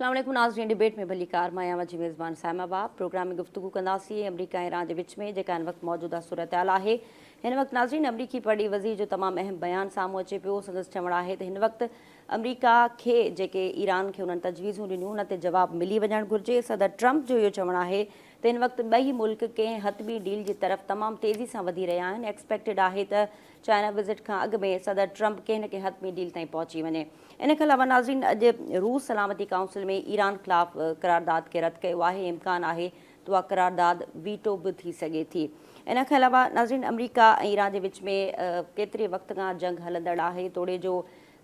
अस्सलाम वालेकुम नाज़रीन, डिबेट में भली कार मां जी मेज़बान साइमाबा प्रोग्राम में गुफ्तगू कंदासीं अमरीका ऐं ईरान जे विच में जेका हिन वक़्तु मौजूदा सूरत हाल आहे। हिन वक़्तु नाज़रीन अमरीकी पड़ी वज़ीर जो तमामु अहम बयान साम्हूं अचे पियो। संदसि चवणु आहे त हिन वक़्तु अमरीका खे जेके ईरान खे उन्हनि तजवीज़ूं ॾिनियूं उन ते जवाबु मिली वञणु घुरिजे। सदर ट्रंप जो इहो चवणु आहे त हिन वक़्तु ॿई मुल्क कंहिं हतमी डील जी तरफ़ तमामु तेज़ी सां वधी रहिया आहिनि। एक्सपेक्टेड आहे त चाइना विज़िट खां अॻु में सदर ट्रंप कंहिं न कंहिं हतमी डील ताईं पहुची वञे। इन खां अलावा नाज़रीन अॼु रूस सलामती काउंसिल में ईरान ख़िलाफ़ करारदाद खे रद्द कयो आहे। इम्कान आहे त उहा करारदाद वीटो बि थी सघे थी। इन खां अलावा नाज़रीन अमरीका ऐं ईरान जे विच में केतिरे वक़्त खां जंग हलंदड़ आहे। तोड़े जो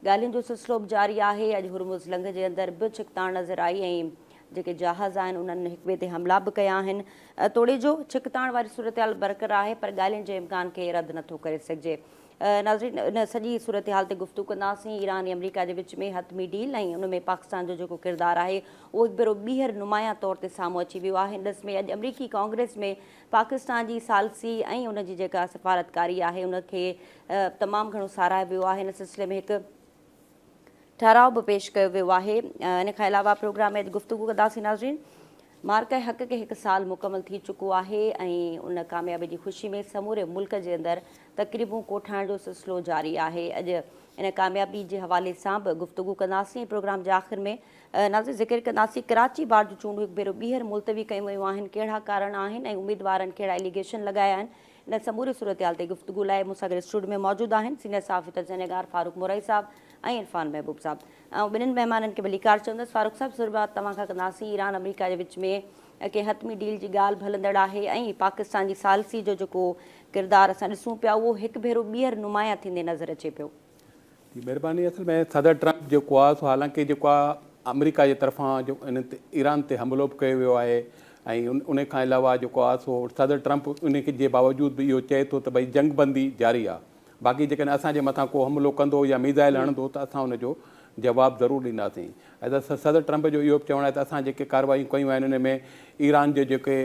ॻाल्हियुनि जो सिलसिलो बि जारी आहे। अॼु हुरमुज़ लंघ जे अंदरि बि छिकताण नज़र आई ऐं जेके जहाज़ आहिनि उन्हनि हिक ॿिए ते हमला बि कया आहिनि। तोड़े जो छिकताण वारी सूरत हाल बरक़रार आहे पर ॻाल्हियुनि जे इम्कान खे रद्द नथो करे सघिजे। नाज़रीन इन सॼी सूरत हाल ते गुफ़्तगू कंदासीं। ईरान ऐं अमरीका जे विच में हतमी डील ऐं उन में पाकिस्तान जो जेको किरदारु आहे उहो हिकु भेरो ॿीहर नुमाया तौर ते साम्हूं अची वियो आहे। हिन में अॼु अमरीकी कांग्रेस में पाकिस्तान जी सालसी ऐं उनजी जेका सफ़ारतकारी आहे उनखे तमामु घणो साराहियो वियो आहे। हिन सिलसिले में हिकु ठहराव बि पेश कयो वियो आहे। इन खां अलावा प्रोग्राम में गुफ़्तगू कंदासीं नाज़रीन। मार्का हक़ खे हिकु साल मुकमल थी चुको आहे ऐं उन कामयाबी जी ख़ुशी में समूरे मुल्क जे अंदरि तक़रीबूं कोठाइण जो सिलसिलो जारी आहे। अॼु इन कामयाबी जे हवाले सां बि गुफ़्तगू कंदासीं। प्रोग्राम जे आख़िर में नाज़रीन ज़िक्र कंदासीं कराची बार जूं चूंडूं हिकु भेरो ॿीहर मुलतवी कयूं वियूं आहिनि। कहिड़ा कारण आहिनि ऐं उमेदवारनि कहिड़ा एलिगेशन लॻाया आहिनि। इन समूरे सूरत हाल ते गुफ़्तगू लाइ मूंसां गॾु स्टूडियो में मौजूदु आहिनि सीनियर साफ़ी तर्जनेगार फारूक मुरई साहब ऐं इरफान महबूब साहब। ऐं ॿिन्हिनि महिमाननि खे भली कार चवंदसि। फारूक साहब शुरूआत तव्हां खां कंदासीं। ईरान अमरीका जे विच में कंहिं हतमी डील जी ॻाल्हि हलंदड़ आहे ऐं पाकिस्तान जी सालसी जो जेको किरदारु असां ॾिसूं पिया उहो हिकु भेरो ॿीहर नुमाया थींदे नज़र अचे पियो। जी महिरबानी। असल में सदर ट्रंप जेको आहे सो हालांकि जेको आहे अमरीका जे तरफ़ां जो इन ते ईरान ते हमिलो बि कयो वियो आहे ऐं उन खां अलावा जेको आहे सो सदर ट्रंप उन जे बावजूदि बि इहो चए थो त भई जंगबंदी जारी आहे। बाक़ी जेकॾहिं असांजे मथां को हमिलो कंदो या मिज़ाइल हणंदो त असां उनजो जवाबु ज़रूरु ॾींदासीं। ऐं त सदर ट्रंप जो इहो बि चवणु आहे त असां जेके कार्रवाई कयूं आहिनि उन में ईरान जे जेके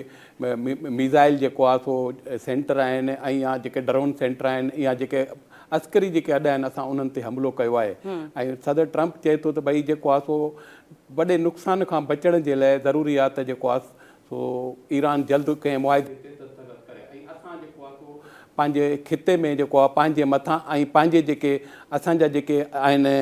मिज़ाइल जेको आहे सो सेंटर आहिनि ऐं या जेके ड्रोन सेंटर आहिनि या जेके अस्करी जेके अॾ आहिनि असां उन्हनि ते हमिलो कयो आहे। ऐं सदर ट्रंप चए थो त भई जेको आहे सो वॾे नुक़सान खां बचण जे लाइ ज़रूरी आहे त जेको आहे सो ईरान जल्द कंहिं मुआदे ते दस्तख़त करे ऐं असां जेको आहे सो पंहिंजे खिते में जेको आहे पंहिंजे मथां ऐं पंहिंजे जेके असांजा जेके आहिनि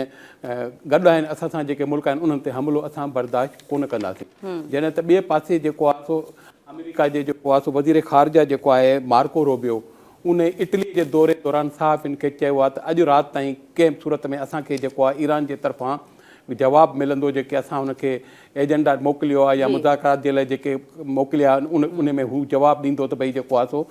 गॾु आहिनि असां सां जेके मुल्क आहिनि उन्हनि ते हमिलो असां बर्दाश्त कोन कंदासीं। जॾहिं त ॿिए पासे जेको आहे सो अमेरिका जे जेको आहे सो वज़ीर ख़ारजा जेको आहे मार्को रूबियो उन इटली जे दौरे दौरान साफ़ इनखे चयो आहे त अॼु राति ताईं कंहिं सूरत में असांखे जेको आहे ईरान जे तरफ़ां जवाबु मिलंदो जेके असां उनखे एजेंडा मोकिलियो आहे या मुज़ाकरात जे लाइ जेके मोकिलिया आहिनि उन में हू जवाबु ॾींदो त भई जेको आहे सो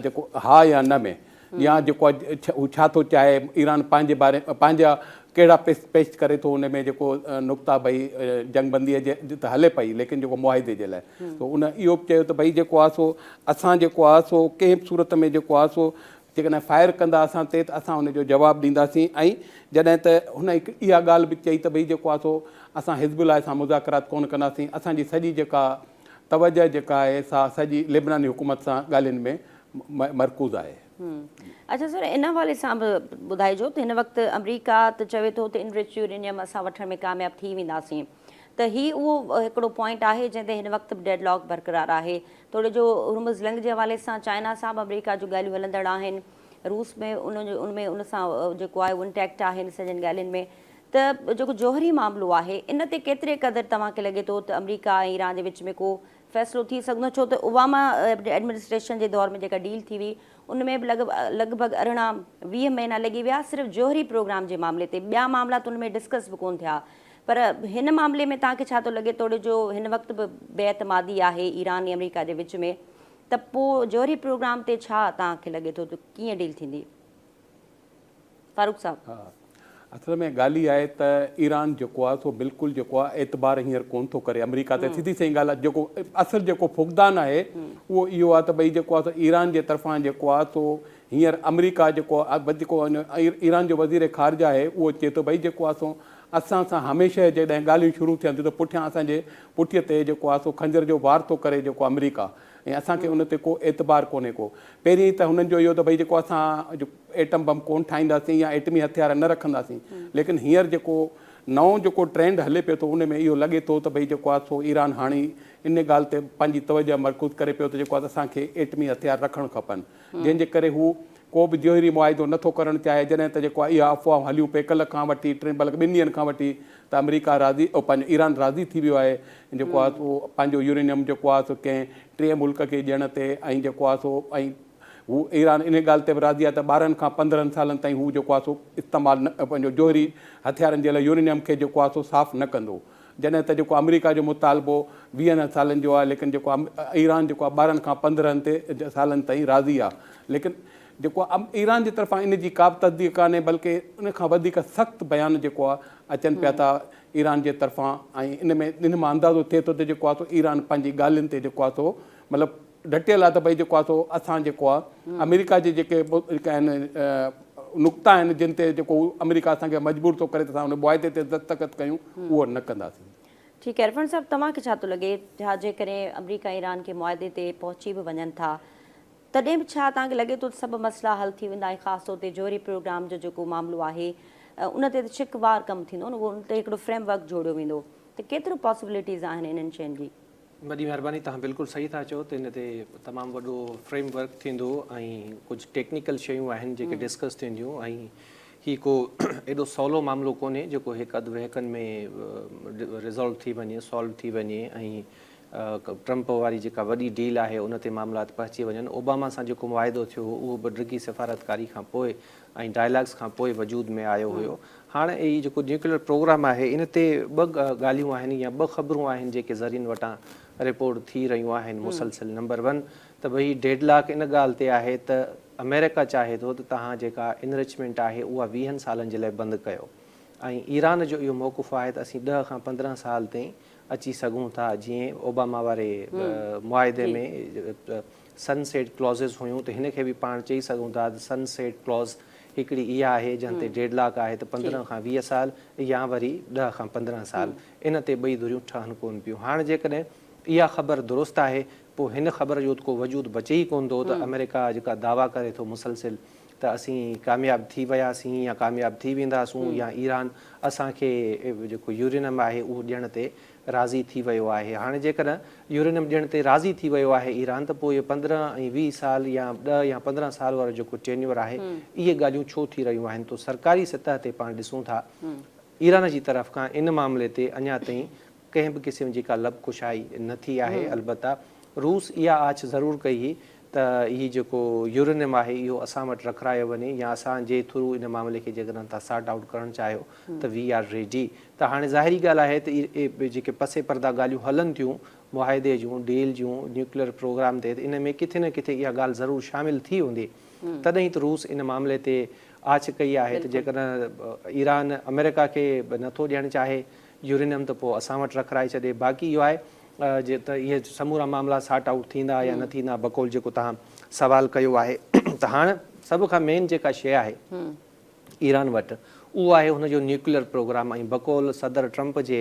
जेको हा या न में या जेको आहे हू छा थो चाहे ईरान पंहिंजे बारे पंहिंजा कहिड़ा पेश करे थो उन में जेको नुक़्ता भई जंगबंदीअ जे त हले पई लेकिन जेको मुआदे जे लाइ त उन इहो बि चयो त भई जेको आहे सो असां जेको आहे सो कंहिं बि सूरत में जेको आहे सो जेकॾहिं फायर कंदा असां ते त असां उनजो जवाबु ॾींदासीं। ऐं जॾहिं त हुन हिकु इहा ॻाल्हि बि चई त भई जेको आहे सो असां हिज़्बुल्लाह सां मुज़ाकरात कोन कंदासीं। असांजी सॼी जेका तवजह जेका आहे सा सॼी लेबनानी हुकूमत सां ॻाल्हियुनि में मरकूज़ आहे। अच्छा सर, इन हवाले सां बि ॿुधाइजो त हिन वक़्तु अमरीका त चवे थो त इनरिच यूरेनियम असां वठण में कामयाबु थी वेंदासीं त हीउ उहो हिकिड़ो पॉइंट आहे जंहिं ते हिन वक़्तु डेडलॉक बरक़रार आहे। थोरे जो हुरमुज़ लंघ जे हवाले सां चाइना सां बि अमरीका जूं ॻाल्हियूं हलंदड़ आहिनि। रूस में उनमें उन सां जेको आहे उहो इंटैक्ट आहे हिन सॼनि ॻाल्हियुनि में त जेको जौहरी मामिलो आहे इन ते केतिरे क़दुरु तव्हांखे लॻे थो त अमरीका ऐं ईरान जे विच में को फ़ैसिलो थी सघंदो? छो त ओबामा एडमिनिस्ट्रेशन जे दौर में जेका डील थी हुई उनमें बि लॻभॻि 18-20 महीना लॻी विया सिर्फ़ु जौहरी प्रोग्राम जे मामले ते। ॿिया मामला त उनमें डिस्कस बि कोन थिया। पर हिन मामले में तव्हांखे छा थो लॻे तोड़े जो हिन वक़्तु बि बेएतमादी आहे ईरान ऐं अमरीका जे विच में त पोइ जौहरी प्रोग्राम ते छा तव्हांखे लॻे थो त कीअं डील थींदी? फारूक साहब। हा, असल में ॻाल्हि इहा आहे त ईरान जेको आहे सो बिल्कुलु जेको आहे एतबार हींअर कोन थो करे अमरीका ते। सिधी सही ॻाल्हि आहे जेको असुलु जेको फुक़दान आहे उहो इहो आहे त भई जेको आहे सो ईरान जे तरफ़ां जेको आहे सो हींअर अमरीका जेको ईरान जो वज़ीर ख़ारजा आहे उहो चए थो भई जेको आहे सो असां सां हमेशह जॾहिं ॻाल्हियूं शुरू थियनि थियूं त पुठियां असांजे पुठीअ ते जेको आहे सो खंजर जो वार थो करे जेको अमरीका ऐं असांखे उन ते को एतबार कोन्हे को। पहिरीं त हुननि जो इहो त भई जेको असां एटम बम कोन ठाहींदासीं या एटमी हथियार न रखंदासीं लेकिन हींअर जेको नओं जेको ट्रेंड हले पियो थो उन में इहो लॻे थो त भई जेको आहे सो ईरान हाणे इन ॻाल्हि ते पंहिंजी तवजो मर्कूज़ करे पियो त जेको आहे असांखे एटमी हथियार रखणु खपनि जंहिंजे करे हू को बि जोहरी मुआइदो नथो करणु चाहे जॾहिं त जेको आहे इहा अफ़वाह हलियूं पिए कल्ह खां वठी बल्कि 2 ॾींहंनि खां वठी त अमेरिका राज़ी पंहिंजो ईरान राज़ी थी वियो आहे जेको आहे सो पंहिंजो यूरेनियम जेको आहे सो कंहिं 3 मुल्क खे ॾियण ते ऐं जेको आहे सो ऐं हू ईरान इन ॻाल्हि ते बि राज़ी आहे त 12 खां 15 सालनि ताईं हू जेको आहे सो इस्तेमालु न पंहिंजो जोहरी हथियारनि जे लाइ यूरेनियम खे जेको आहे सो साफ़ु न कंदो जॾहिं त जेको अमेरिका जो मुतालबो 20 सालनि जो आहे लेकिन जेको ईरान जेको आहे 12 खां 15 सालनि ताईं राज़ी आहे लेकिन जेको ईरान जी तरफ़ां इन जी का बि तस्दीक कान्हे बल्कि उन खां वधीक सख़्तु बयान जेको आहे अचनि पिया था ईरान जे तरफ़ां ऐं इन मां अंदाज़ो थिए थो त जेको आहे सो ईरान पंहिंजी ॻाल्हियुनि ते जेको आहे सो मतिलबु डटियल आहे त भई जेको आहे सो असां जेको आहे अमेरिका जे जेके आहिनि नुक़्ता आहिनि जिन ते जेको अमेरिका असांखे मजबूर थो करे त असां उन मुआइदे ते दस्तख़त कयूं उहो न कंदासीं। ठीकु आहे इरफान साहब तव्हांखे छा थो लॻे छा जेकॾहिं अमेरिका ईरान के मुआइदे ते पहुची बि वञनि था तॾहिं बि छा तव्हांखे लॻे थो सभु मसइला हल थी वेंदा ऐं ख़ासि तौर ते जोहरी प्रोग्राम जो जेको मामिलो आहे उन ते शिकवार कमु थींदो न उन ते हिकिड़ो फ्रेमवर्क जोड़ियो वेंदो त केतिरो पॉसिबिलिटीज़ आहिनि इन्हनि शयुनि जी? वॾी महिरबानी तव्हां बिल्कुलु सही था चओ त इन ते तमामु वॾो फ्रेमवर्क थींदो ऐं कुझु टेक्निकल शयूं आहिनि जेके डिस्कस थींदियूं ऐं हीउ को एॾो सवलो मामिलो कोन्हे जेको हिकु अधु वहकनि में रिज़ॉल्व थी वञे सॉल्व थी वञे ऐं ट्रम्प वारी जेका वॾी डील आहे उन ते मामलात पहुची वञनि। ओबामा सां जेको मुआइदो थियो उहो बि डिघी सफ़ारतकारी खां पोइ ऐं डायलॉग्स खां पोइ वजूद में आयो हुयो। हाणे हीउ जेको न्यूक्लियर प्रोग्राम आहे इन ते 2 ॻाल्हियूं आहिनि या 2 ख़बरूं आहिनि जेके ज़रियनि वटां रिपोर्ट थी रहियूं आहिनि मुसलसिल। नंबर 1 त भई डेडलॉक इन ॻाल्हि ते आहे त अमेरिका चाहे थो त तव्हां जेका इनरिचमेंट आहे उहा 20 सालनि जे लाइ बंदि कयो ऐं ईरान जो इहो मौक़ुफ़ आहे त असीं 10 खां 15 साल ताईं अची सघूं था। जीअं ओबामा वारे मुआइदे में सनसेट क्लॉज़िस हुयूं त हिन खे बि पाण चई सघूं था त सनसेट क्लॉज़ हिकिड़ी इहा आहे जंहिं ते डेडलॉक आहे त 15 खां 20 साल या वरी 10 खां 15 साल इन ते ॿई धुरियूं ठहनि कोन पियूं। हाणे जेकॾहिं इहा ख़बर दुरुस्त आहे पोइ हिन ख़बर जो को वजूद बचे ई कोन थो त अमेरिका जेका दावा करे थो मुसलसिल त असीं कामयाबु थी वियासीं या कामयाबु थी वेंदासूं या ईरान असांखे जेको यूरेनियम आहे उहो ॾियण ते राज़ी थी वियो आहे। हाणे जेकॾहिं यूरेनियम ॾियण ते राज़ी थी वियो आहे ईरान त पोइ इहे 15 ऐं 20 साल या 10 या 15 साल वारो जेको टेन्योर आहे इहे ॻाल्हियूं छो थी रहियूं आहिनि। तो सरकारी सतह ते पाण ॾिसूं था ईरान जी तरफ़ खां इन मामले ते अञा ताईं कंहिं बि क़िस्म जी का लबकुशाई न थी आहे। अलबत्ता रूस इहा आछ ज़रूरु कई हुई त हीउ जेको यूरेनियम आहे इहो असां वटि रखायो वञे या असांजे थ्रू इन मामले खे जेकॾहिं तव्हां सॉर्ट आउट करणु चाहियो त वी आर रेडी। त हाणे ज़ाहिरी ॻाल्हि आहे त इहे जेके पसे पर्दा ॻाल्हियूं हलनि थियूं मुआइदे जूं डील जूं न्यूक्लियर प्रोग्राम ते इन में किथे न किथे इहा ॻाल्हि ज़रूरु शामिलु थी हूंदी तॾहिं त रूस इन मामले ते आछ कई आहे त जेकॾहिं ईरान अमेरिका खे नथो ॾियणु चाहे यूरेनियम त पोइ असां वटि रखाए छॾे। बाक़ी इहो आहे जे त इहे समूरा मामला सॉर्ट आउट थींदा या न थींदा बक़ौल जेको तव्हां सवाल कयो आहे त हाणे सभ खां मेन जेका शइ आहे ईरान वटि उहो आहे हुनजो न्यूक्लियर प्रोग्राम ऐं बक़ौल सदर ट्रम्प जे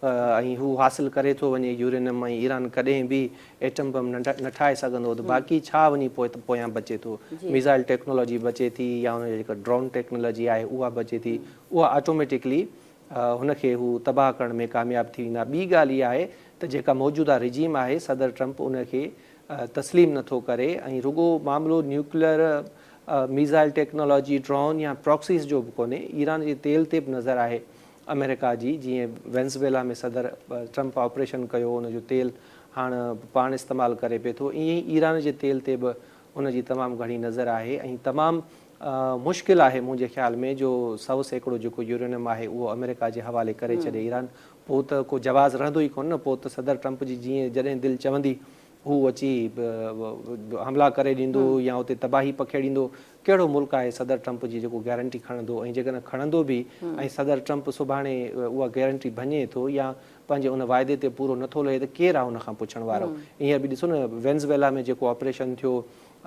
ऐं हू हासिलु करे थो वञे यूरेनियम ऐं ईरान कॾहिं बि एटम बम न ठाहे सघंदो त बाक़ी छा वञी पोयां बचे थो। मिसाइल टेक्नोलॉजी बचे थी या हुनजी जेका ड्रोन टेक्नोलॉजी आहे उहा बचे थी उहा ऑटोमेटिकली हुनखे हू तबाह करण में कामयाबु थी वेंदा। ॿी ॻाल्हि इहा आहे त जेका मौजूदा रिजीम आहे सदर ट्रम्प उनखे तस्लीम नथो करे ऐं रुगो मामिलो न्यूक्लियर मिसाइल टेक्नोलॉजी ड्रोन या प्रॉक्सीस जो बि कोन्हे ईरान जे तेल ते बि नज़र आहे अमेरिका जी। जीअं वेनेज़ुएला में सदर ट्रम्प ऑपरेशन कयो उनजो तेल हाणे पाण इस्तेमालु करे पिए थो ईअं ई ईरान जे तेल ते बि उनजी तमामु घणी नज़र आहे ऐं तमामु मुश्किल आहे मुंहिंजे ख़्याल में जो 100% जेको यूरेनियम आहे उहो अमेरिका जे हवाले करे छॾे ईरान। पोइ त को जवाज़ रहंदो ई कोन न पोइ त सदर ट्रम्प जी जीअं जॾहिं दिलि चवंदी हू अची हमला करे ॾींदो या उते तबाही पखेड़ींदो। कहिड़ो मुल्क आहे सदर ट्रम्प जी जेको गारंटी खणंदो ऐं जेकॾहिं खणंदो बि ऐं सदर ट्रम्प सुभाणे उहा गारंटी भञे थो या पंहिंजे उन वाइदे ते पूरो नथो लहे त केरु आहे उन खां पुछण वारो। हींअर बि ॾिसो न वेनेज़ुएला में जेको ऑपरेशन थियो,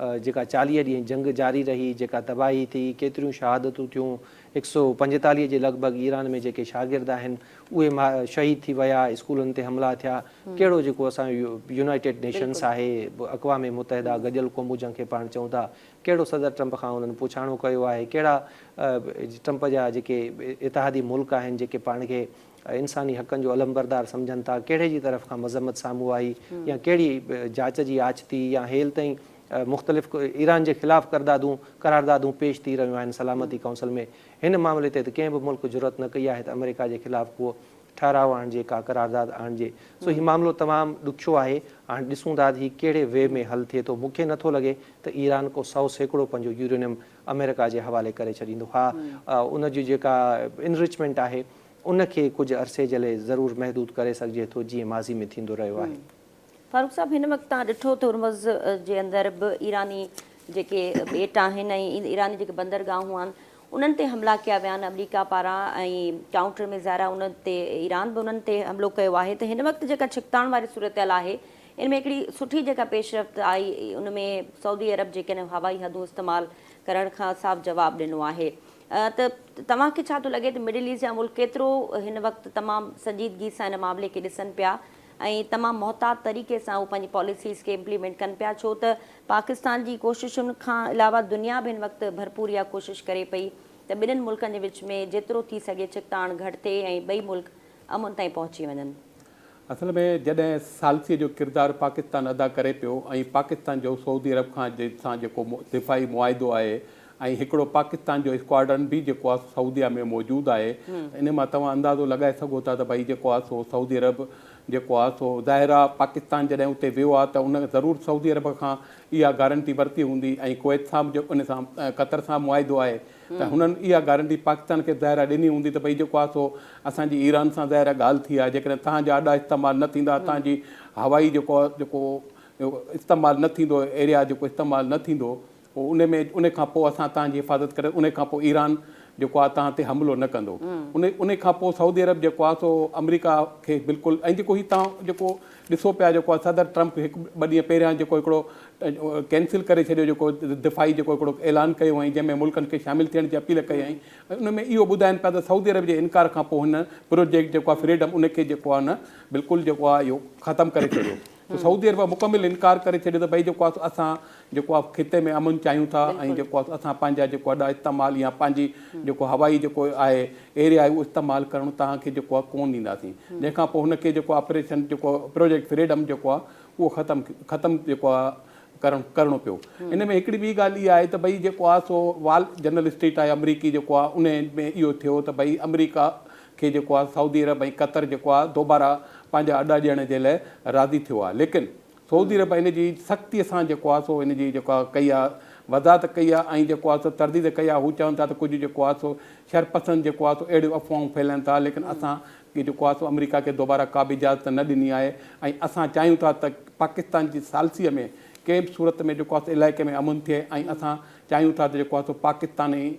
जेका 40 ॾींहं जंग जारी रही, जेका तबाही थी, केतिरियूं शहादतूं थियूं, 145 जे लॻभॻि ईरान में जेके शागिर्द आहिनि उहे शहीद थी विया, स्कूलनि ते हमला थिया। कहिड़ो जेको असांजो यूनाइटेड नेशंस आहे, अक़वाम मुतहिदा गॾियल क़ौमूं जंहिंखे पाण चऊं था, कहिड़ो सदर ट्रंप खां उन्हनि पुछाणो कयो आहे, कहिड़ा ट्रंप जा जेके इतिहादी मुल्क आहिनि जेके पाण खे इंसानी हक़नि जो अलमबरदार सम्झनि था, कहिड़े जी तरफ़ खां मज़म्मत साम्हूं आई, या कहिड़ी जांच जी आच थी, या हेल ताईं मुख़्तलिफ़ ईरान जे ख़िलाफ़ु करारदादूं पेश थी रहियूं आहिनि सलामती काउंसिल में। हिन मामले ते त कंहिं बि मुल्क ज़रूरत न कई आहे त अमेरिका जे ख़िलाफ़ु को ठहराव आणिजे, का करारदाद आणिजे। सो हीउ मामिलो तमामु ॾुखियो आहे। हाणे ॾिसूं था हीउ कहिड़े वे में हल थिए थो। मूंखे नथो लॻे त ईरान को 100% पंहिंजो यूरेनियम अमेरिका जे हवाले करे छॾींदो। हा, उन जी जेका इनरिचमेंट आहे उनखे कुझु अरसे जे लाइ ज़रूरु महदूद करे सघिजे थो, जीअं माज़ी में थींदो रहियो आहे। फारूक साहब, हिन वक़्तु तव्हां ॾिठो त हुरमुज़ जे अंदरि बि ईरानी जेके ॿेट आहिनि ऐं ईरानी जेके बंदरगाहूं आहिनि उन्हनि ते हमला कया विया आहिनि अमरीका पारां, ऐं काउंटर में ज़ाहिर आहे उन्हनि ते ईरान बि उन्हनि ते हमिलो कयो आहे। त हिन वक़्तु जेका छिकताण वारी सूरत आहे इन में हिकिड़ी सुठी जेका पेशरफ़्त आई, उन में सऊदी अरब जेके हवाई हदूं इस्तेमालु करण खां साफ़ जवाबु ॾिनो आहे। त तव्हांखे छा थो लॻे त मिडिल ईस्ट जा मुल्क केतिरो हिन वक़्तु तमामु संजीदगी सां हिन मामले खे ॾिसनि पिया ऐं तमामु मोहतात तरीक़े सां उहे पंहिंजी पॉलिसीज़ खे इम्प्लीमेंट कनि पिया, छो त पाकिस्तान जी कोशिशुनि खां अलावा दुनिया बि हिन वक़्तु भरपूर इहा कोशिशि करे पई त ॿिन्हिनि मुल्कनि जे विच में जेतिरो थी सघे छिकताण घटि थिए ऐं ॿई मुल्क अमुन ताईं पहुची वञनि। असल में जॾहिं सालसीअ जो किरदारु पाकिस्तान अदा करे पियो ऐं पाकिस्तान जो सऊदी अरब सां जेको दिफ़ाई मुआइदो आहे ऐं हिकिड़ो पाकिस्तान जो स्क्वाड्रन बि जेको आहे सऊदीअ में मौजूदु आहे, इन मां तव्हां अंदाज़ो लॻाए सघो था त भई जेको आहे सो सऊदी अरब जेको आहे सो ज़ाहिर आहे पाकिस्तान जॾहिं उते वियो आहे त उन ज़रूरु सऊदी अरब खां इहा गारंटी वरिती हूंदी ऐं कुवैत सां बि उन सां क़तर सां मुआइदो आहे त हुननि इहा गारंटी पाकिस्तान खे ज़ाहिर ॾिनी हूंदी त भई जेको आहे सो असांजी ईरान सां ज़ाहिर ॻाल्हि थी आहे, जेकॾहिं तव्हांजा अॾा इस्तेमालु न थींदा, तव्हांजी हवाई जेको इस्तेमालु न थींदो, एरिया जेको इस्तेमालु न थींदो, उन खां पोइ असां तव्हांजी हिफ़ाज़त करे उन खां पोइ ईरान जेको आहे तव्हां ते हमिलो न कंदो। उन खां पोइ सऊदी अरब जेको आहे सो अमरीका खे बिल्कुलु, ऐं जेको हीउ तव्हां जेको ॾिसो पिया जेको आहे सदर ट्रंप हिकु ॿ ॾींहं पहिरियां जेको हिकिड़ो कैंसिल करे छॾियो, जेको दिफ़ाई जेको हिकिड़ो ऐलान कयो ऐं जंहिंमें मुल्कनि खे शामिलु थियण जी अपील कई ऐं उन में इहो ॿुधाइनि पिया त सऊदी अरब जे इनकार खां पोइ हिन प्रोजेक्ट जेको आहे फ्रीडम उनखे जेको आहे न बिल्कुलु जेको आहे इहो ख़तमु करे छॾियो। त सऊदी अरब मुकमिल इनकार करे छॾियो त भई जेको आहे असां जेको आहे खिते में अमन चाहियूं था ऐं जेको आहे असां पंहिंजा जेको वॾा इस्तेमालु या पंहिंजी जेको हवाई जेको आहे एरिया आहे उहो इस्तेमालु करणु तव्हांखे जेको आहे कोन ॾींदासीं। जंहिंखां पोइ हुनखे जेको ऑपरेशन जेको प्रोजेक्ट फ्रीडम जेको आहे उहो ख़तमु जेको आहे करणो पियो। इन में हिकिड़ी ॿी ॻाल्हि इहा आहे त भई जेको आहे सो वाल जनरल स्टेट आहे अमरीकी जेको आहे उन में इहो थियो त भई अमरीका खे जेको आहे सऊदी अरब ऐं क़तर जेको आहे दोबारा पंहिंजा अॾा ॾियण जे लाइ राज़ी थियो आहे, लेकिन सऊदी अरब इन जी सख़्तीअ सां जेको आहे सो इन जी जेको आहे कई आहे वज़ाहत कई आहे ऐं जेको आहे सो तरदीद कई आहे। हू चवनि था त कुझु जेको आहे सो शरपसंद जेको आहे सो अहिड़ियूं अफ़वाहूं फैलाइनि था, लेकिन असां जेको आहे सो अमरीका खे दोबारा का बि इजाज़त न ॾिनी आहे ऐं असां चाहियूं था त पाकिस्तान जी सालसीअ में कंहिं बि सूरत में जेको आहे इलाइक़े में अमन थिए ऐं असां चाहियूं था त जेको आहे सो पाकिस्तान ऐं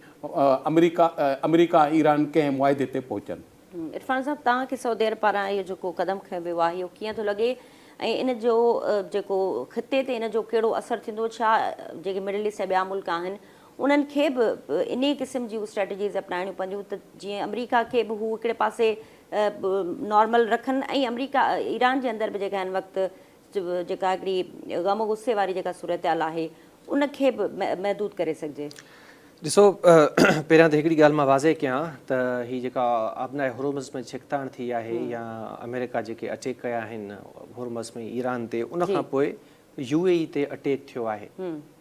अमरीका ऐं ईरान कंहिं मुआइदे ते पहुचनि। इरफान साहब, तव्हांखे सऊदी अरब पारां इहो जेको क़दम खयो वियो आहे इहो कीअं थो लॻे ऐं इन जो जेको ख़िते ते इन जो कहिड़ो असरु थींदो? छा जेके मिडिल ईस्ट जा ॿिया मुल्क आहिनि उन्हनि खे बि इन क़िस्म जूं स्ट्रेटजीज़ अपनाइणियूं पवंदियूं त जीअं अमरीका खे बि हू हिकिड़े पासे नॉर्मल रखनि ऐं अमरीका ईरान जे अंदरि बि जेका हिन वक़्तु जेका हिकिड़ी ग़म गुस्से वारी जेका सूरत हाल आहे उनखे बि महदूद करे सघिजे? ॾिसो, पहिरियां त हिकिड़ी ॻाल्हि मां वाज़े कयां त हीअ जेका आबनाए हुरमुज़ में छिकताण थी आहे या अमेरिका जेके अटैक कया आहिनि हुरमुज़ में ईरान ते, उन खां पोइ UAE ते अटैक थियो आहे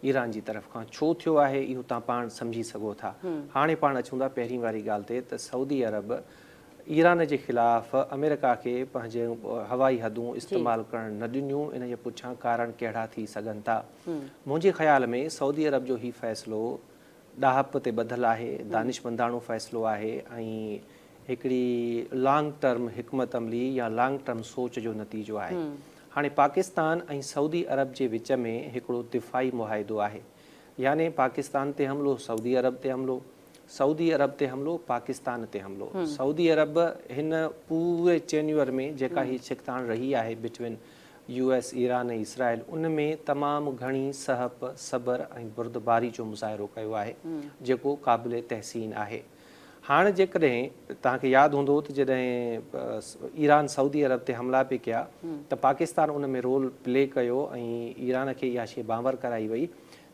ईरान जी तरफ़ खां। छो थियो आहे इहो तव्हां पाण सम्झी सघो था। हाणे पाण अचूं था पहिरीं वारी ॻाल्हि ते त सऊदी अरब ईरान जे ख़िलाफ़ु अमेरिका खे पंहिंजे हवाई हदूं इस्तेमालु करणु न ॾिनियूं। इन जे पुठियां कारण कहिड़ा थी सघनि था? मुंहिंजे ख़्याल में सऊदी अरब जो हीउ फ़ैसिलो ॾाहप ते ॿधलु आहे, दानिशमंदाणो फ़ैसिलो आहे ऐं हिकिड़ी लॉन्ग टर्म हिकमत अमली या लॉन्ग टर्म सोच जो नतीजो आहे। हाणे पाकिस्तान ऐं सऊदी अरब जे विच में हिकिड़ो दिफ़ाई मुआहिदो आहे, याने पाकिस्तान ते हमिलो, सऊदी अरब ते हमिलो, सऊदी अरब ते हमिलो, पाकिस्तान ते हमिलो। सऊदी अरब हिन पूरे चेन्यूअर में जेका ही छिकताण रही आहे बिटवीन US, ईरान ऐं इसराइल, उन में तमामु घणी सहप, सबर ऐं बुर्दबारी जो मुज़ाहिरो कयो आहे, जेको क़ाबिल तहसीन आहे। हाणे जेकॾहिं तव्हांखे यादि हूंदो त जॾहिं ईरान सऊदी अरब ते हमला पे कया त पाकिस्तान उन में रोल प्ले कयो ऐं ईरान खे इहा शइ बांवर कराई वई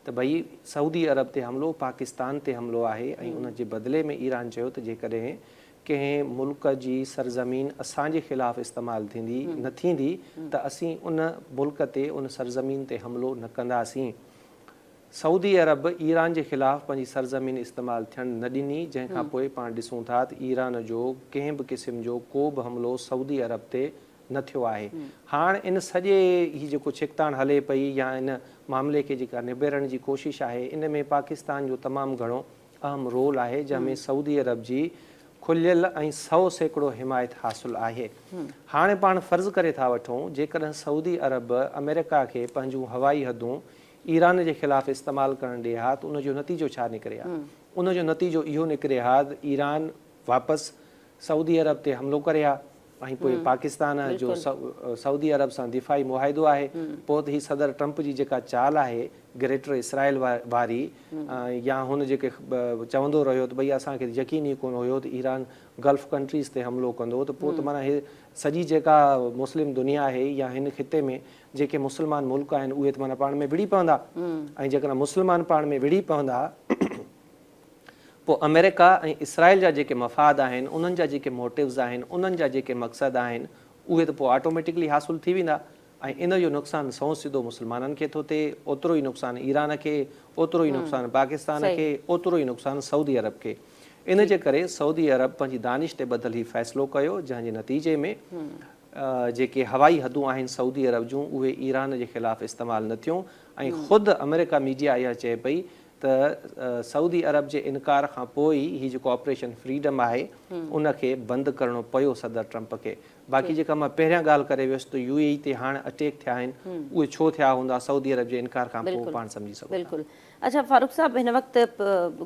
त भई सऊदी अरब ते हमिलो, पाकिस्तान ते हमिलो आहे ऐं उन जे बदिले में ईरान चयो त जेकॾहिं कंहिं मुल्क जी सरज़मीन असांजे ख़िलाफ़ु इस्तेमालु थींदी न थींदी त असीं उन मुल्क ते, उन सरज़मीन ते हमिलो न कंदासीं। सऊदी अरब ईरान जे ख़िलाफ़ु पंहिंजी सरज़मीन इस्तेमालु थियणु न ॾिनी, जंहिंखां पोइ पाण ॾिसूं था त ईरान जो कंहिं बि क़िस्म जो को बि हमिलो सऊदी अरब ते न थियो आहे। हाणे इन सॼे ही जेको छिकताण हले पई या इन मामले खे जेका निबेरण जी कोशिशि आहे, इन में पाकिस्तान जो तमामु घणो अहम रोल आहे, जंहिंमें सऊदी अरब जी खुलियल ऐं 100% हिमायत हासिलु आहे। हाणे पाण फ़र्ज़ु करे था वठूं जेकॾहिं सऊदी अरब अमेरिका खे पंहिंजूं हवाई हदूं ईरान जे ख़िलाफ़ु इस्तेमालु करणु ॾिए हा त उनजो नतीजो छा निकिरे हा? उनजो नतीजो इहो निकिरे हा त ईरान वापसि सऊदी अरब ते हमिलो करे हा ऐं पोइ पाकिस्तान जो सऊदी अरब सां दिफ़ाई मुआहिदो आहे। पोइ त ही सदर ट्रंप जी जेका चाल आहे ग्रेटर इसराइल वारी, या हुन जेके चवंदो रहियो त भई असांखे यकीन ई कोन हुयो त ईरान गल्फ कंट्रीज़ ते हमिलो कंदो, त पोइ त माना हे सॼी जेका मुस्लिम दुनिया आहे या हिन खिते में जेके मुस्लमान मुल्क आहिनि उहे त माना पाण में विड़ी पवंदा, ऐं जेकॾहिं मुस्लमान पाण में विड़ी पवंदा पोइ अमेरिका ऐं इसराइल जा जेके मफ़ाद आहिनि, उन्हनि जा जेके मोटिव्स आहिनि, उन्हनि जा जेके मक़सद आहिनि, उहे त पोइ ऑटोमेटिकली हासिलु थी वेंदा ऐं इन जो नुक़सानु सौ सिधो मुस्लमाननि खे थो थिए, ओतिरो ई नुक़सानु ईरान खे, ओतिरो ई नुक़सानु पाकिस्तान खे, ओतिरो ई नुक़सानु सऊदी अरब खे। इन जे करे सऊदी अरब पंहिंजी दानिश ते ॿधल ही फ़ैसिलो कयो, जंहिंजे नतीजे में जेके हवाई हदूं आहिनि सऊदी अरब जूं उहे ईरान जे ख़िलाफ़ु इस्तेमालु न थियूं ऐं ख़ुदि अमेरिका मीडिया इहा चए पई त सऊदी अरब जे इनकार खां पोइ ही जेको ऑपरेशन फ्रीडम आहे उनखे बंदि करणो पियो सदर ट्रंप खे। बाक़ी जेका मां पहिरियां ॻाल्हि करे वियुसि त UAE ते हाणे अटैक थिया आहिनि, उहे छो थिया हूंदा सऊदी अरब जे इनकार खां पोइ पाण सम्झी सघूं। बिल्कुलु। अच्छा फारूक साहब, हिन वक़्तु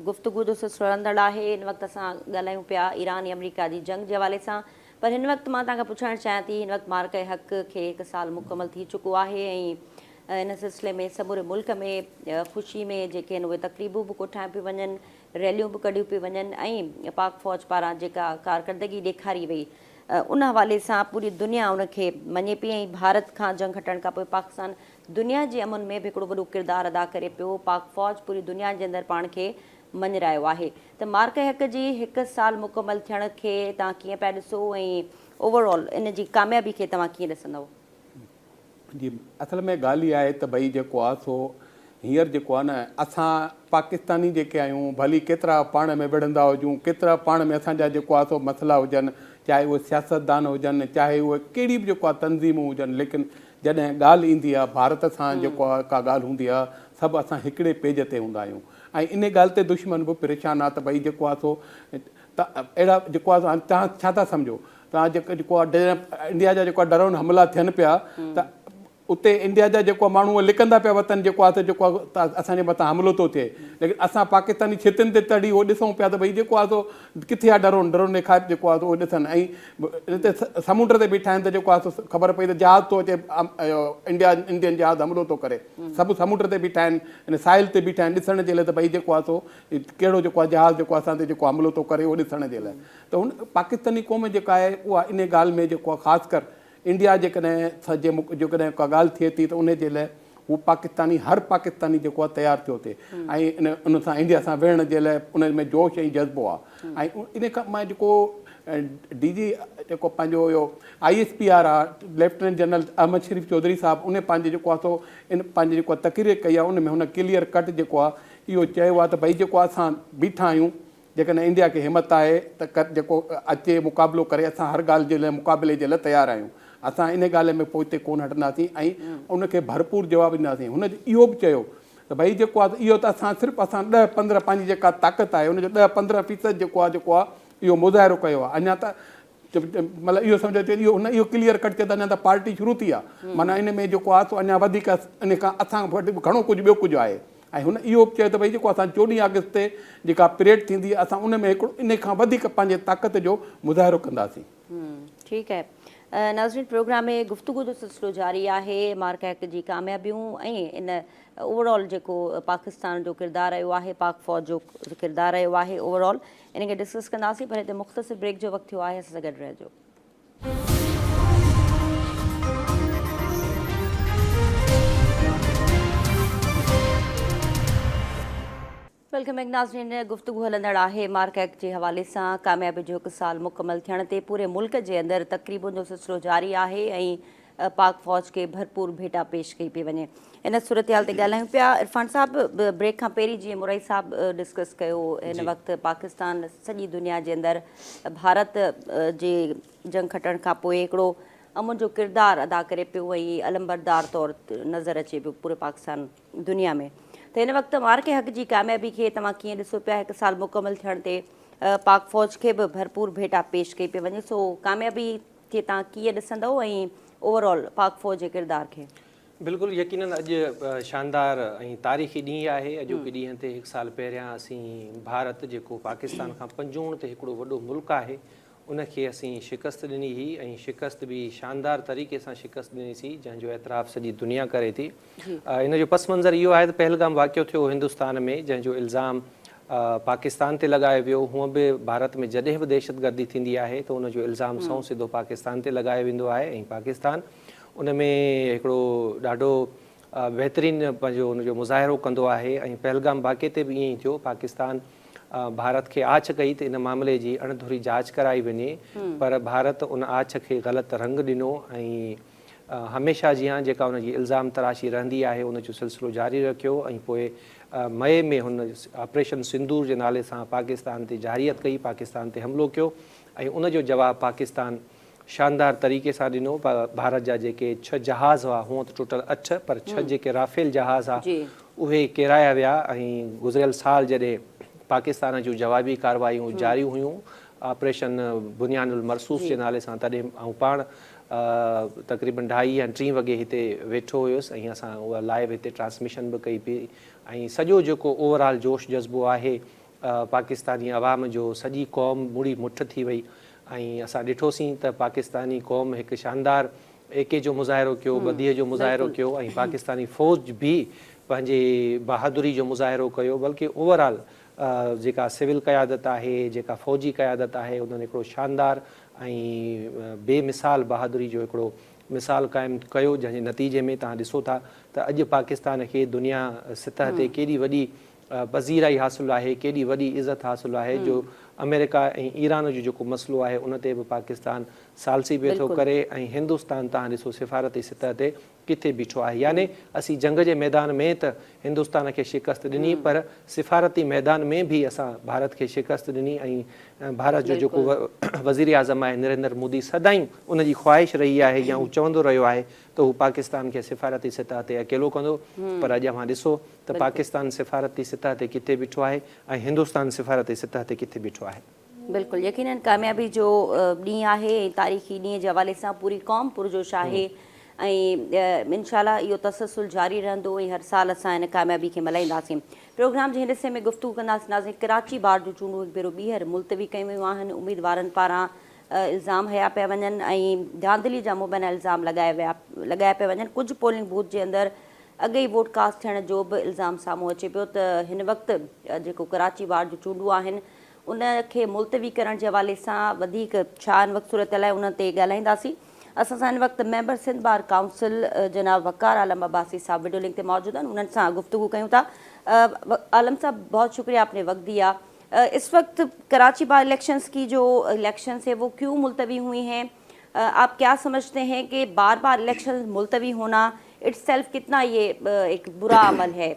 गुफ़्तगू जो सिलसिलो हलंदड़ आहे। हिन वक़्तु असां ॻाल्हायूं पिया ईरान ऐं अमेरिका जी जंग जे हवाले सां, पर हिन वक़्तु मां तव्हांखां पुछणु चाहियां थी, हिन वक़्तु मार्क हक़ खे 1 साल मुकमल थी चुको आहे ऐं इन सिलसिले में समूरे मुल्क में ख़ुशी में जेके आहिनि उहे तक़रीबूं बि कोठायूं पियूं वञनि, रैलियूं बि कढियूं पियूं वञनि ऐं पाक फ़ौज पारां जेका कारकर्दगी ॾेखारी वई उन हवाले सां पूरी दुनिया उनखे मञे पई ऐं भारत खां जंग हटण खां पोइ पाकिस्तान दुनिया जे अमन में बि हिकिड़ो वॾो किरदारु अदा करे पियो। पाक फ़ौज पूरी दुनिया जे अंदरि पाण खे मञ रहियो आहे। त मार्क हक़ जी 1 साल मुकमल थियण खे तव्हां कीअं पिया ॾिसो ऐं ओवरऑल इन जी कामयाबी खे तव्हां कीअं ॾिसंदव? जी, असल में ॻाल्हि इहा आहे त भई जेको आहे सो हींअर जेको आहे न असां पाकिस्तानी जेके आहियूं भली केतिरा पाण में विढ़ंदा हुजूं, केतिरा पाण में असांजा जेको आहे सो मसइला हुजनि, चाहे उहे सियासतदान हुजनि, चाहे उहे कहिड़ी बि जेको आहे तंज़ीमूं हुजनि, लेकिन जॾहिं ॻाल्हि ईंदी आहे भारत सां जेको आहे का ॻाल्हि हूंदी आहे सभु असां हिकिड़े पेज ते हूंदा आहियूं ऐं इन ॻाल्हि ते दुश्मन बि परेशान आहे त भई जेको आहे सो त अहिड़ा जेको आहे तव्हां छा था सम्झो, तव्हां जेको आहे इंडिया जा जेको ड्रोन हमला थियनि पिया त उते इंडिया जा जेको माण्हू लिकंदा पिया वतन जेको आहे त जेको आहे असांजे मथां हमिलो थो थिए, लेकिन असां पाकिस्तानी छितियुनि ते तड़ी उहो ॾिसूं पिया त भई जेको आहे सो किथे आहे ड्रोन ॾेखारे जेको आहे उहो ॾिसनि ऐं हिते समुंड ते बीठा आहिनि त जेको आहे सो ख़बर पई त जहाज़ थो अचे, इंडियन जहाज़ हमिलो थो करे, सभु समुंड ते बीठा आहिनि, इन साहिल ते बीठा आहिनि ॾिसण जे लाइ त भई जेको आहे सो कहिड़ो जेको आहे जहाज़ जेको असां ते जेको हमिलो थो करे उहो ॾिसण जे लाइ। त हुन पाकिस्तानी क़ौम जेका आहे उहा इन ॻाल्हि में जेको आहे ख़ासि कर इंडिया जेकॾहिं जेकॾहिं का ॻाल्हि थिए थी त उन जे लाइ हू पाकिस्तानी हर पाकिस्तानी जेको आहे तयारु थियो थिए ऐं उन सां इंडिया सां विढ़ण जे लाइ उन में जोश ऐं जज़्बो आहे। ऐं इन खां मां जेको DG जेको पंहिंजो इहो ISPR आहे लेफ्टिनेंट जनरल अहमद शरीफ़ चौधरी साहिबु उन पंहिंजे जेको आहे सो इन पंहिंजी जेको आहे तक़रीर कई आहे, उन में हुन क्लियर कट जेको आहे इहो चयो आहे त भई जेको असां बीठा आहियूं, जेकॾहिं इंडिया खे हिमत आहे त जेको अचे मुक़ाबिलो करे, असां हर ॻाल्हि जे लाइ मुक़ाबिले जे लाइ तयारु आहियूं, असां इन ॻाल्हि में पोइ हिते कोन हटंदासीं ऐं उनखे भरपूर जवाबु ॾींदासीं। हुनजो इहो बि चयो त भई जेको आहे इहो त असां सिर्फ़ु असां 10-15 पंहिंजी जेका ताक़त आहे उनजो 10-15% जेको आहे इहो मुज़ाहिरो कयो आहे, अञा त मतिलबु इहो सम्झो इहो हुन इहो क्लियर कट कयो त अञा त पार्टी शुरू थी आहे, माना इन में जेको आहे सो अञा वधीक इन खां असां वटि घणो कुझु ॿियो कुझु आहे, ऐं हुन इहो बि चयो त भई जेको असां 14 अगस्त ते जेका परेड थींदी असां उन में हिकिड़ो इन खां वधीक पंहिंजे ताक़त जो मुज़ाहिरो कंदासीं। ठीकु आहे। नाज़रीन, प्रोग्राम में गुफ़्तगू जो सिलसिलो जारी आहे। मार्क एक्ट जी कामयाबियूं ऐं इन ओवरऑल जेको पाकिस्तान जो किरदारु रहियो आहे, पाक फ़ौज जो किरदारु रहियो आहे ओवरऑल, इन खे डिस्कस कंदासीं। पर हिते मुख़्तसिर ब्रेक जो वक़्तु थियो आहे, असां सां गॾु रहिजो। वेलकम बैक नाज़रीन, गुफ़्तगू हलंदड़ आहे मार्क एक्ट जे हवाले सां। कामयाबी जो 1 साल मुकमल थियण ते पूरे मुल्क जे अंदरि तक़रीबुनि जो सिलसिलो जारी आहे ऐं पाक फ़ौज खे भरपूर भेटा पेश कई पई वञे। इन सूरत-हाल ते ॻाल्हायूं पिया। इरफान साहब, ब्रेक खां पहिरीं जीअं मुरई साहब डिस्कस कयो, हिन वक़्तु पाकिस्तान सॼी दुनिया जे अंदरि भारत जे जंग खटण खां पोइ हिकिड़ो अमुन जो किरदारु अदा करे पियो ऐं अलमबरदार तौरु नज़र अचे पियो पूरे पाकिस्तान दुनिया में। त हिन वक़्तु मार्के हक़ जी कामयाबी खे तव्हां कीअं ॾिसो पिया? 1 साल मुकमल थियण ते पाक फ़ौज खे बि भरपूर भेटा पेश कई पई वञे, सो कामयाबी खे तव्हां कीअं ॾिसंदव ऐं ओवरऑल पाक फ़ौज जे किरदार खे? बिल्कुलु यकीनन अॼु शानदार ऐं तारीख़ी ॾींहुं आहे। अॼोके ॾींहं ते 1 साल पहिरियां असीं भारत जेको पाकिस्तान खां पंजूण ते हिकिड़ो वॾो मुल्क आहे उनखे असीं शिकस्त ॾिनी हुई ऐं शिकस्त बि शानदार तरीक़े सां शिकस्त ॾिनीसीं, जंहिंजो एतिराफ़ सॼी दुनिया करे थी। इन जो पस मंज़र इहो आहे त पहलगाम वाक़ियो थियो हिंदुस्तान में, जंहिंजो इल्ज़ाम पाकिस्तान ते लॻायो वियो। हूअं बि भारत में जॾहिं बि दहशतगर्दी थींदी आहे त उनजो इल्ज़ाम सौ सिधो पाकिस्तान ते लॻायो वेंदो आहे ऐं पाकिस्तान उन में हिकिड़ो ॾाढो बहितरीनु पंहिंजो उनजो मुज़ाहिरो कंदो आहे। ऐं पहलगाम वाक़िए ते बि ईअं ई थियो। पाकिस्तान भारत खे आछ कई त इन मामले जी अणधुरी जांच कराई वञे, पर भारत उन आछ खे ग़लति रंग ॾिनो ऐं हमेशह जीअं जेका उनजी इल्ज़ाम तराशी रहंदी आहे उनजो सिलसिलो जारी रखियो ऐं पोइ मई में हुन ऑपरेशन सिंदूर जे नाले सां पाकिस्तान ते जारियत कई, पाकिस्तान ते हमिलो कयो ऐं उनजो जवाबु पाकिस्तान शानदार तरीक़े सां ॾिनो। भारत जा जेके 6 जहाज़ हुआ, हूअं त टोटल 8, पर 6 जेके राफेल जहाज़ हुआ उहे किराया विया ऐं गुज़िरियल साल जॾहिं पाकिस्तान जूं जवाबी कार्रवायूं जारी हुयूं ऑपरेशन बुनियानुल मरसूस जे नाले सां, तॾहिं ऐं पाण तक़रीबन 2:30 या 3 वॻे हिते वेठो हुयुसि ऐं असां उहा लाइव हिते ट्रांसमिशन बि कई पई ऐं सॼो जेको ओवरऑल जोश जज़्बो आहे पाकिस्तानी अवाम जो, सॼी क़ौम मुड़ी मुठ थी वई ऐं असां ॾिठोसीं त पाकिस्तानी क़ौम हिकु शानदार एके जो मुज़ाहिरो कयो, बदीअ जो मुज़ाहिरो कयो ऐं पाकिस्तानी फ़ौज बि पंहिंजे बहादुरी जो मुज़ाहिरो कयो। बल्कि ओवरऑल जेका सिविल क़यादत आहे, जेका फ़ौजी क़यादत आहे, उन्हनि हिकिड़ो शानदार ऐं बेमिसाल बहादुरी जो हिकिड़ो मिसाल क़ाइमु कयो, जंहिंजे नतीजे में तव्हां ॾिसो था त अॼु पाकिस्तान खे दुनिया सतह ते केॾी वॾी पज़ीराई हासिलु आहे, केॾी वॾी इज़त हासिलु आहे, जो अमेरिका ऐं ईरान जो जेको मसइलो आहे उन ते बि पाकिस्तान सालसी पियो थो करे ऐं हिंदुस्तान तव्हां ॾिसो सिफ़ारती सतह ते किथे बीठो आहे। यानी असीं जंग जे मैदान में त हिंदुस्तान खे शिकस्त ॾिनी, पर सिफ़ारती मैदान में बि असां भारत खे शिकस्त ॾिनी ऐं भारत जो जेको वज़ीर आज़म आहे नरेंद्र मोदी सदाईं उनजी ख़्वाहिश रही आहे या हू चवंदो रहियो आहे त हू पाकिस्तान खे सिफ़ारती सतह ते अकेलो कंदो, पर अॼु अव्हां ॾिसो त पाकिस्तान सिफ़ारती सतह ते किथे बीठो आहे ऐं हिंदुस्तान सिफ़ारती सतह ते किथे बीठो आहे। बिल्कुलु यकीनन कामयाबी जो ॾींहुं आहे ऐं तारीख़ी ॾींहं जे हवाले सां पूरी क़ौम पुरजोश आहे ऐं इंशाअल्लाह इहो तसलसल जारी रहंदो ऐं हर साल असां हिन कामयाबी खे मल्हाईंदासीं। प्रोग्राम जे हिन हिसे में गुफ़्तगू कंदासीं। नाज़रीन, कराची बार जूं चूंडूं हिकु भेरो ॿीहर मुलतवी कयूं वियूं आहिनि। उमेदवारनि पारां इल्ज़ाम हया पिया वञनि ऐं धांधली जा मुबैना इल्ज़ाम लॻाया पिया वञनि। कुझु पोलिंग बूथ जे अंदरि अॻे ई वोट कास्ट थियण जो बि इल्ज़ाम साम्हूं अचे पियो त हिन वक़्तु जेको कराची बार जूं चूंडूं आहिनि उनखे मुलतवी करण जे हवाले सां वधीक छा हिन वक़्तु सूरत आहे उन ते ॻाल्हाईंदासीं। असां सां हिन वक़्तु मेंबर सिंध बार काउंसिल जनाब वक़ार आलम अब्बासी साहब वीडियो लिंक ते मौजूद आहिनि, उन्हनि सां गुफ्तगू कयूं था। आलम साहब, बहुत शुक्रिया, आपने वक्त दिया। इस वक्त कराची बार इलेक्शंस की जो इलेक्शंस है वो क्यों मुलतवी हुई हैं? आप क्या समझते हैं कि बार बार इलेक्शन मुलतवी होना इट्सेल्फ कितना ये एक बुरा अमल है?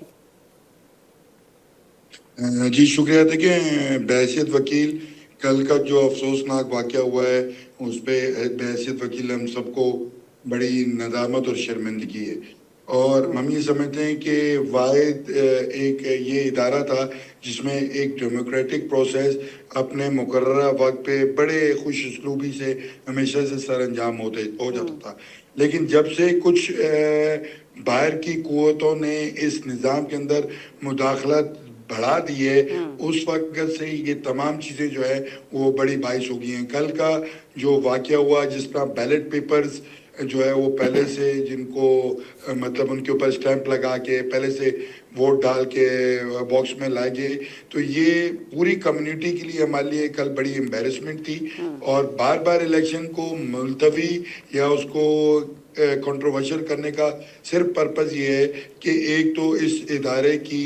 जी शुक्रिया। देखिए, बहैसियत वकील कल का जो अफसोसनाक वाक़या हुआ है उस पर बहैसियत वकील हम सबको बड़ी नदामत और शर्मिंदगी है और हम ये समझते हैं कि वाहिद एक ये इदारा था जिसमें एक डेमोक्रेटिक प्रोसेस अपने मुकर्ररा वक्त पे बड़े खुश उसलूबी से हमेशा से सर अंजाम हो जाता था। लेकिन जब से कुछ باہر کی قوتوں نے اس نظام کے اندر مداخلت بڑھا دی ہے، اس وقت سے یہ تمام چیزیں جو ہے وہ بڑی باعث ہو گئی ہیں. کل کا جو واقعہ ہوا، جس طرح بیلٹ پیپرز جو ہے وہ پہلے سے جن کو مطلب ان کے اوپر اسٹیمپ لگا کے پہلے سے ووٹ ڈال کے باکس میں لائے گئے، تو یہ پوری کمیونٹی کے لیے ہمارے لیے کل بڑی امبیرسمنٹ تھی. اور بار بار الیکشن کو ملتوی یا اس کو کنٹروورشل کرنے کا صرف پرپز یہ ہے کہ ایک تو اس ادارے کی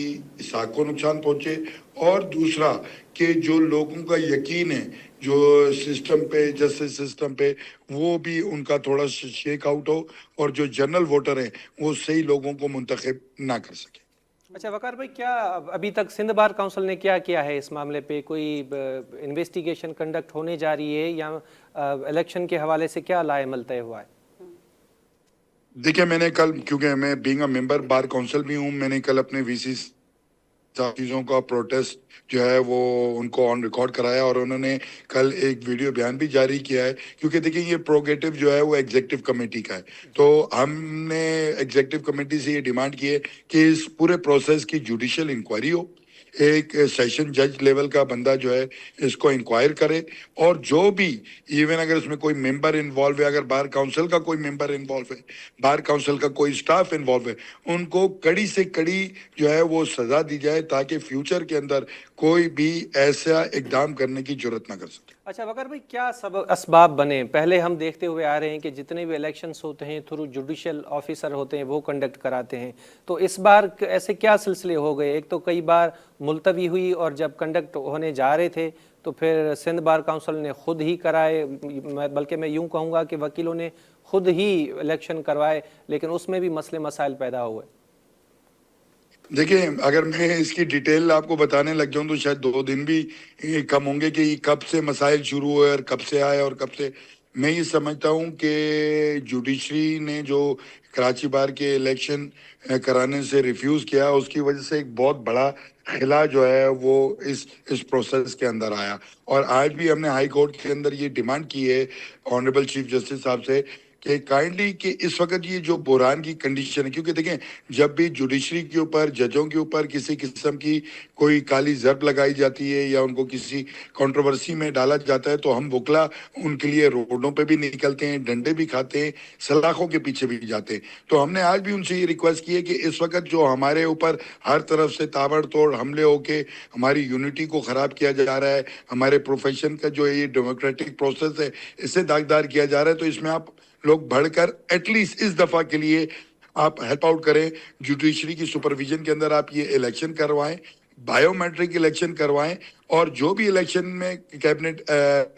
ساکھ کو نقصان پہنچے، اور دوسرا کہ جو لوگوں کا یقین ہے جو سسٹم پہ، جسٹس سسٹم پہ، وہ بھی ان کا تھوڑا شیک آؤٹ ہو، اور جو جنرل ووٹر ہیں وہ صحیح لوگوں کو منتخب نہ کر سکے. اچھا وقار بھائی، کیا ابھی تک سندھ بار کونسل نے کیا کیا ہے اس معاملے پہ؟ کوئی انویسٹیگیشن کنڈکٹ ہونے جا رہی ہے، یا الیکشن کے حوالے سے کیا لائے عمل طے ہوا ہے؟ دیکھیں، میں نے کل، کیونکہ میں being a member bar council بھی ہوں، میں نے کل اپنے وی سی چیزوں کا پروٹیسٹ جو ہے وہ ان کو آن ریکارڈ کرایا، اور انہوں نے کل ایک ویڈیو بیان بھی جاری کیا ہے. کیونکہ دیکھیں، یہ پروگیٹو جو ہے وہ ایگزیکٹو کمیٹی کا ہے، تو ہم نے ایگزیکٹو کمیٹی سے یہ ڈیمانڈ کی ہے کہ اس پورے پروسیس کی جوڈیشل انکوائری ہو. ایک سیشن جج لیول کا بندہ جو ہے اس کو انکوائر کرے، اور جو بھی ایون اگر اس میں کوئی ممبر انوالو ہے، اگر بار کونسل کا کوئی ممبر انوالو ہے، بار کونسل کا کوئی سٹاف انوالو ہے، ان کو کڑی سے کڑی جو ہے وہ سزا دی جائے، تاکہ فیوچر کے اندر کوئی بھی ایسا اقدام کرنے کی جرت نہ کر سکے. اچھا وقار بھائی، کیا اسباب بنے؟ پہلے ہم دیکھتے ہوئے آ رہے ہیں کہ جتنے بھی الیکشنز ہوتے ہیں تھرو جوڈیشل آفیسر ہوتے ہیں وہ کنڈکٹ کراتے ہیں، تو اس بار ایسے کیا سلسلے ہو گئے؟ ایک تو کئی بار ملتوی ہوئی، اور جب کنڈکٹ ہونے جا رہے تھے تو پھر سندھ بار کونسل نے خود ہی کرائے، بلکہ میں یوں کہوں گا کہ وکیلوں نے خود ہی الیکشن کروائے، لیکن اس میں بھی مسئلے مسائل پیدا ہوئے. دیکھیں، اگر میں اس کی ڈیٹیل آپ کو بتانے لگ جاؤں تو شاید 2 دن بھی کم ہوں گے کہ یہ کب سے مسائل شروع ہوئے اور کب سے آئے اور کب سے. میں یہ سمجھتا ہوں کہ جوڈیشری نے جو کراچی بار کے الیکشن کرانے سے ریفیوز کیا، اس کی وجہ سے ایک بہت بڑا خلا جو ہے وہ اس پروسیس کے اندر آیا. اور آج بھی ہم نے ہائی کورٹ کے اندر یہ ڈیمانڈ کی ہے آنریبل چیف جسٹس صاحب سے کہ کائنڈلی کہ اس وقت یہ جو بحران کی کنڈیشن ہے، کیونکہ دیکھیں جب بھی جوڈیشری کے اوپر، ججوں کے اوپر کسی قسم کی کوئی کالی ضرب لگائی جاتی ہے یا ان کو کسی کنٹروورسی میں ڈالا جاتا ہے، تو ہم وکلا ان کے لیے روڈوں پہ بھی نکلتے ہیں، ڈنڈے بھی کھاتے ہیں، سلاخوں کے پیچھے بھی جاتے ہیں. تو ہم نے آج بھی ان سے یہ ریکویسٹ کی ہے کہ اس وقت جو ہمارے اوپر ہر طرف سے تابڑ توڑ حملے ہو کے ہماری یونٹی کو خراب کیا جا رہا ہے، ہمارے پروفیشن کا جو یہ ڈیموکریٹک پروسیس ہے اس سے داغدار کیا جا رہا ہے، تو اس میں آپ لوگ بڑھ کر ایٹ لیسٹ اس دفعہ کے لیے آپ ہیلپ آؤٹ کریں. جوڈیشری کی سپرویژن کے اندر آپ یہ الیکشن کروائیں، بائیو میٹرک الیکشن کروائیں، اور جو بھی الیکشن میں کیبنٹ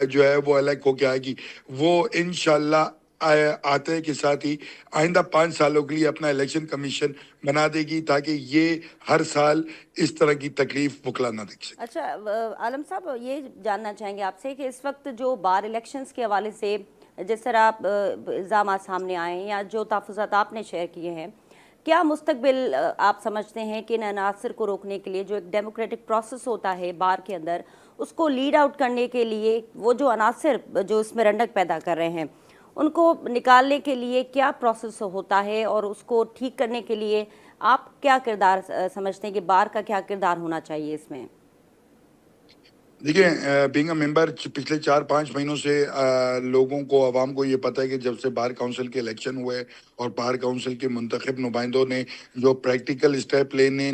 جو ہے وہ الیکٹ ہو کے آئے گی، وہ انشاءاللہ آتے کے ساتھ ہی آئندہ 5 سالوں کے لیے اپنا الیکشن کمیشن بنا دے گی، تاکہ یہ ہر سال اس طرح کی تکلیف وکلا نہ دیکھ سکے. اچھا عالم صاحب، یہ جاننا چاہیں گے آپ سے کہ اس وقت جو بار الیکشنز کے حوالے سے جس طرح آپ الزامات سامنے آئے ہیں یا جو تحفظات آپ نے شیئر کیے ہیں، کیا مستقبل آپ سمجھتے ہیں کہ ان عناصر کو روکنے کے لیے جو ایک ڈیموکریٹک پروسیس ہوتا ہے بار کے اندر، اس کو لیڈ آؤٹ کرنے کے لیے وہ جو عناصر جو اس میں رنڈک پیدا کر رہے ہیں ان کو نکالنے کے لیے کیا پروسیس ہوتا ہے، اور اس کو ٹھیک کرنے کے لیے آپ کیا کردار سمجھتے ہیں کہ بار کا کیا کردار ہونا چاہیے اس میں؟ دیکھیں، بینگ اے ممبر پچھلے 4-5 مہینوں سے لوگوں کو، عوام کو یہ پتہ ہے کہ جب سے بار کونسل کے الیکشن ہوئے اور بار کونسل کے منتخب نمائندوں نے جو پریکٹیکل اسٹیپ لینے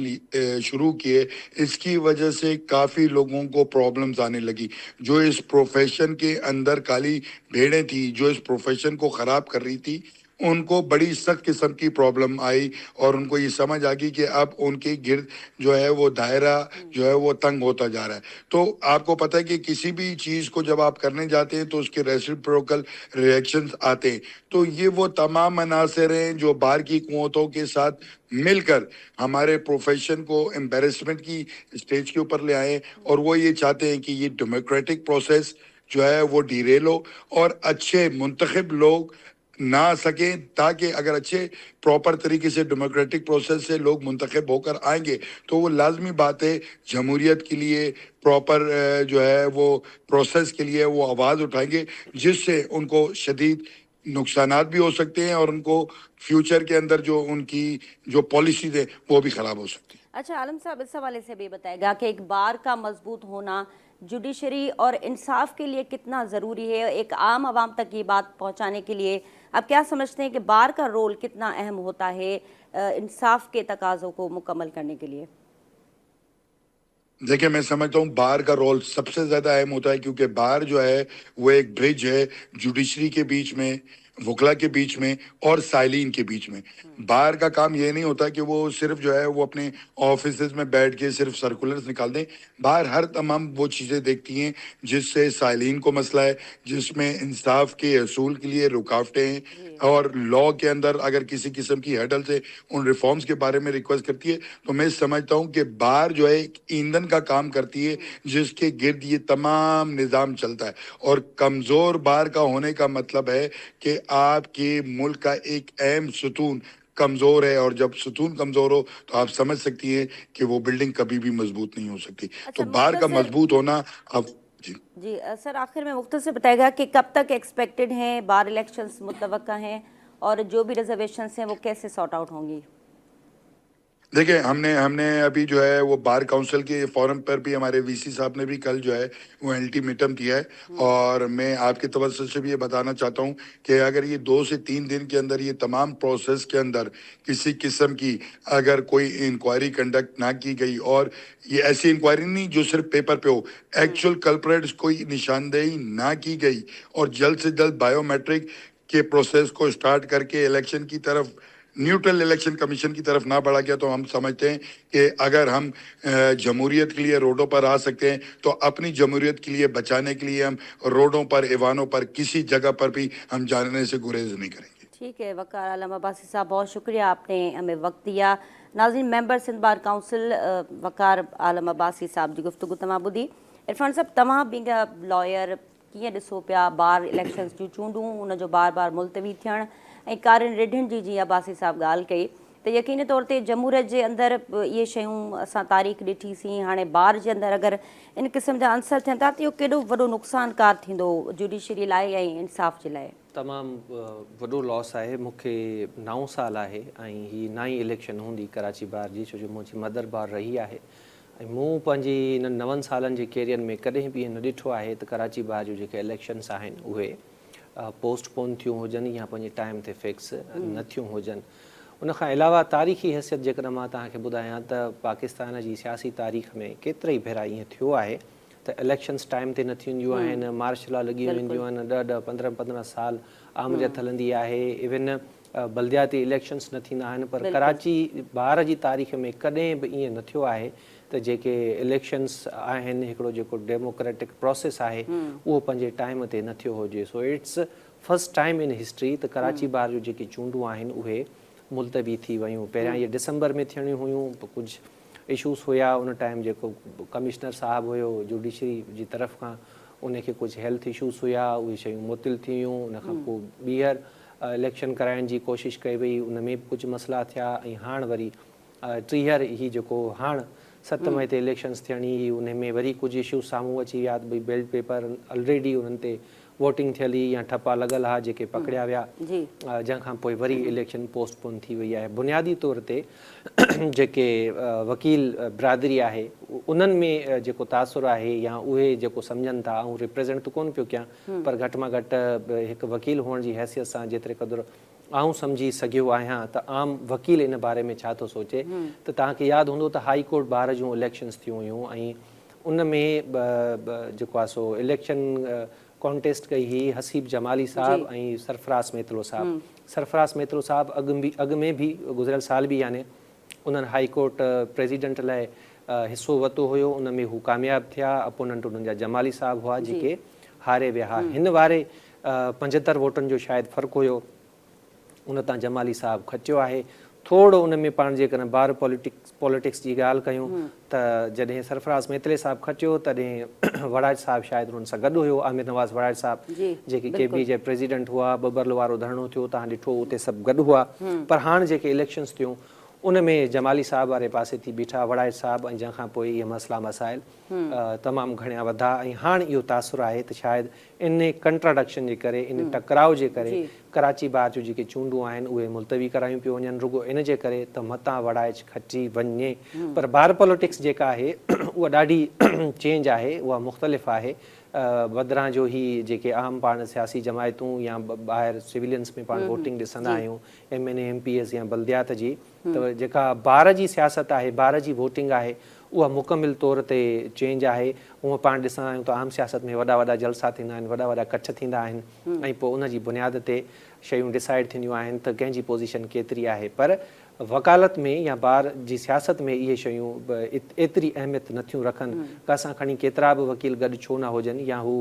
شروع کیے، اس کی وجہ سے کافی لوگوں کو پرابلمز آنے لگی. جو اس پروفیشن کے اندر کالی بھیڑیں تھی، جو اس پروفیشن کو خراب کر رہی تھی، ان کو بڑی سخت قسم کی پرابلم آئی، اور ان کو یہ سمجھ آ گئی کہ اب ان کے گرد جو ہے وہ دائرہ جو ہے وہ تنگ ہوتا جا رہا ہے. تو آپ کو پتہ ہے کہ کسی بھی چیز کو جب آپ کرنے جاتے ہیں تو اس کے ریسیپروکل ریئیکشنز آتے ہیں. تو یہ وہ تمام عناصر ہیں جو باہر کی قوتوں کے ساتھ مل کر ہمارے پروفیشن کو امبیرسمنٹ کی اسٹیج کے اوپر لے آئے، اور وہ یہ چاہتے ہیں کہ یہ ڈیموکریٹک پروسیس جو ہے وہ ڈیریل ہو اور اچھے منتخب لوگ نہ آ سکیں، تاکہ اگر اچھے پراپر طریقے سے ڈیموکریٹک پروسیس سے لوگ منتخب ہو کر آئیں گے تو وہ لازمی بات ہے جمہوریت کے لیے پراپر جو ہے وہ پروسیس کے لیے وہ آواز اٹھائیں گے، جس سے ان کو شدید नुकसानात भी हो सकते हैं और उनको फ्यूचर के अंदर जो उनकी जो पॉलिसीज है वो भी खराब हो सकती है। अच्छा आलम साहब, इस हवाले से भी बताएगा कि एक बार का मजबूत होना जुडिशरी और इंसाफ के लिए कितना ज़रूरी है, एक आम आवाम तक ये बात पहुंचाने के लिए आप क्या समझते हैं कि बार का रोल कितना अहम होता है इंसाफ के तकाज़ों को मुकम्मल करने के लिए? देखिए, मैं समझता हूँ बार का रोल सबसे ज्यादा अहम होता है, क्योंकि बार जो है वो एक ब्रिज है जुडिशरी के बीच में, वकला के बीच में और साइलिन के बीच में। बार का काम ये नहीं होता कि वो सिर्फ जो है वो अपने ऑफिसेज में बैठ के सिर्फ सर्कुलर्स निकाल दें। बार हर तमाम वो चीज़ें देखती हैं जिससे साइलिन को मसला है, जिसमें इंसाफ के असूल के लिए रुकावटें हैं, और लॉ के अंदर अगर किसी किस्म की हडल से उन रिफॉर्म्स के बारे में रिक्वेस्ट करती है, तो मैं समझता हूँ कि बार जो है एक ईंधन का काम करती है जिसके गिर्द ये तमाम निज़ाम चलता है। और कमज़ोर बार का होने का मतलब है कि आपके मुल्क का एक अहम सतून कमज़ोर है, और जब सतून कमज़ोर हो तो आप समझ सकती हैं कि वो बिल्डिंग कभी भी मजबूत नहीं हो सकती। अच्छा तो बार का मुख्तसर मजबूत होना अब जी जी सर, आखिर में मुख्तसर बताएगा कि कब तक एक्सपेक्टेड हैं, बार इलेक्शंस मुतवक्का हैं और जो भी रिजर्वेशंस हैं वो कैसे सॉर्ट आउट होंगी? देखिए, हमने हमने अभी जो है वो बार काउंसिल के फोरम पर भी हमारे वीसी साहब ने भी कल जो है वो अल्टीमेटम दिया है, और मैं आपके तवज्जुह से भी ये बताना चाहता हूँ कि अगर ये 2 से 3 दिन के अंदर ये तमाम प्रोसेस के अंदर किसी किस्म की अगर कोई इंक्वायरी कंडक्ट ना की गई, और ये ऐसी इंक्वायरी नहीं जो सिर्फ पेपर पे हो, एक्चुअल कल्प्रेट्स कोई निशानदेही ना की गई, और जल्द से जल्द बायोमेट्रिक के प्रोसेस को स्टार्ट करके इलेक्शन की तरफ, न्यूट्रल इलेक्शन कमीशन की तरफ ना बढ़ा गया, तो हम समझते हैं कि अगर हम जमहूरियत के लिए रोडों पर आ सकते हैं, तो अपनी जमहूरियत के लिए बचाने के लिए हम रोडों पर, ऐवानों पर, किसी जगह पर भी हम जाने से गुरेज नहीं करेंगे। ठीक है वकार आलम अब्बासी साहब, बहुत शुक्रिया आपने हमें वक्त दिया। नाज़रीन, मेंबर सिंध बार काउंसिल वकार आलम अब्बासी साहब जी गुफ्तगू तमाम ॿुधी। इरफान साहब, तव्हां बींग लॉयर कीअं ॾिसो पिया बार इलेक्शन्स जूं चूंडूं, उनजो बार बार मुलतवी थियण ऐं कारिन रिढनि जी जीअं अब्बासी साहब ॻाल्हि कई, त यकीनी तौर ते जमहूरियत जे अंदरि इहे शयूं असां तारीख़ ॾिठीसीं। हाणे बार जे अंदरि अगरि इन क़िस्म जा आंसर थियनि था त इहो केॾो वॾो नुक़सानकार थींदो जुडिशरी लाइ ऐं इंसाफ़ जे लाइ? तमामु वॾो लॉस आहे। मूंखे 9 साल आहे ऐं हीअ नई इलेक्शन हूंदी कराची बार जी, छो जो मुंहिंजी मदर बार रही आहे ऐं मूं पंहिंजी इन 9 सालनि जे कैरियर में कॾहिं बि न ॾिठो आहे त कराची बार जूं जेके इलेक्शन्स आहिनि उहे पोस्टपोन थियूं हुजनि या पंहिंजे टाइम ते फिक्स न थियूं हुजनि। उनखां अलावा तारीख़ी हैसियत जेकॾहिं मां तव्हांखे ॿुधायां त पाकिस्तान जी सियासी तारीख़ में केतिरा ई भेरा ईअं थियो आहे त इलेक्शन्स टाइम ते न थींदियूं आहिनि, मार्शल लॻी वेंदियूं आहिनि, 10-10, 15-15 साल आमरियत हलंदी आहे, इवन बल्दियाती इलेक्शन्स न थींदा आहिनि। पर कराची बार जी तारीख़ में कॾहिं बि ईअं न थियो आहे त जेके इलेक्शन्स आहिनि, हिकिड़ो जेको डेमोक्रेटिक प्रोसेस आहे उहो पंहिंजे टाइम ते न थियो हुजे। So it's first time in history त कराची बार जूं जेके चूंडूं आहिनि उहे मुलतवी थी वियूं। पहिरियां इहे डिसंबर में थियणियूं हुयूं, कुझु इशूज़ हुया उन टाइम, जेको कमिश्नर साहबु हुयो जुडिशरी जी तरफ़ खां उनखे कुझु हेल्थ इशूज़ हुया, उहे शयूं मुतिल थी वियूं। उनखां पोइ ॿीहर इलेक्शन कराइण जी कोशिशि कई वई, उन में बि कुझु मसइला थिया ऐं हाणे वरी टीहर ही जेको हाणे 7 मई ते इलेक्शन्स थियणी हुई, उन में वरी कुझु इशूज़ साम्हूं अची विया। भई बैलेट पेपर ऑलरेडी उन्हनि ते वोटिंग थियल हुई या ठपा लॻल हा जेके पकड़िया विया, जंहिंखां पोइ वरी इलेक्शन पोस्टपोन थी वई आहे। बुनियादी तौर ते जेके वकील बिरादरी आहे उन्हनि में जेको तासुर आहे या उहे जेको सम्झनि था, ऐं रिप्रेज़ेंट त कोन पियो कयां, पर घटि में घटि हिकु वकील हुअण जी हैसियत सां जेतिरे क़दुरु आऊं सम्झी सघियो आहियां त आम वकील इन बारे में छा थो सोचे। त तव्हांखे यादि हूंदो त हाई कोर्ट बार जूं इलेक्शन्स थियूं हुयूं ऐं उन में जेको आहे सो इलेक्शन कॉन्टेस्ट कई हुई हसीब जमाली साहब ऐं सरफराज़ मेतलो साहब। सरफराज़ मेतलो साहब अॻु में बि गुज़िरियल साल बि याने उन्हनि हाई कोर्ट प्रेसिडेंट लाइ हिसो वरितो हुयो, उन में हू कामयाबु थिया। अपोनेंट उन्हनि जा जमाली साहब हुआ जेके हारे विया हुआ। हिन वारे 75 वोटनि जो शायदि फ़र्क़ु हुयो, उन तां जमाली साहब खटियो आहे। थोरो उन में पाण जेकॾहिं बार पॉलिटिक्स जी ॻाल्हि कयूं त जॾहिं सरफराज़ मेतले साहब खटियो तॾहिं वड़ाज साहब शायदि उन्हनि सां गॾु हुयो, आमिर नवाज़ वड़ाज साहब जेके केबी जे प्रेसिडेंट हुआ। बबरल वारो धरणो थियो, तव्हां ॾिठो उते सभु गॾु हुआ। पर हाणे जेके इलेक्शन्स थियूं उन में जमाली साहब वारे पासे थी बीठा वड़ाइट साहब ऐं जंहिंखां पोइ इहे मसइला मसाइल तमामु घणा वधा ऐं हाणे इहो तासुरु आहे त शायदि इन कंट्राडक्शन जे करे इन टकराव जे करे कराची बार जूं जेके चूंडूं आहिनि उहे मुलतवी करायूं पियूं वञनि रुगो इन जे करे त मतां वड़ाइच खटी वञे पर बार पॉलिटिक्स जेका आहे उहा ॾाढी चेंज आहे उहा मुख़्तलिफ़ आहे बदिरां जो ही जेके आम पाण सियासी जमायतूं या ॿाहिरि सिविलियंस में पाण वोटिंग ॾिसंदा आहियूं MNA MPS या बल्दियात जी त जेका ॿार जी सियासत आहे ॿार जी वोटिंग आहे उहा मुकमिल तौर ते चेंज आहे हूअं पाण ॾिसंदा आहियूं त आम सियासत में वॾा वॾा जलसा थींदा आहिनि वॾा वॾा कच्छ थींदा आहिनि ऐं पोइ उन जी बुनियाद ते शयूं डिसाइड थींदियूं आहिनि त कंहिंजी पोज़ीशन केतिरी आहे पर वकालत में या ॿार जी सियासत में इहे शयूं एतिरी अहमियत नथियूं रखनि का असां खणी केतिरा बि वकील गॾु छो न हुजनि या हू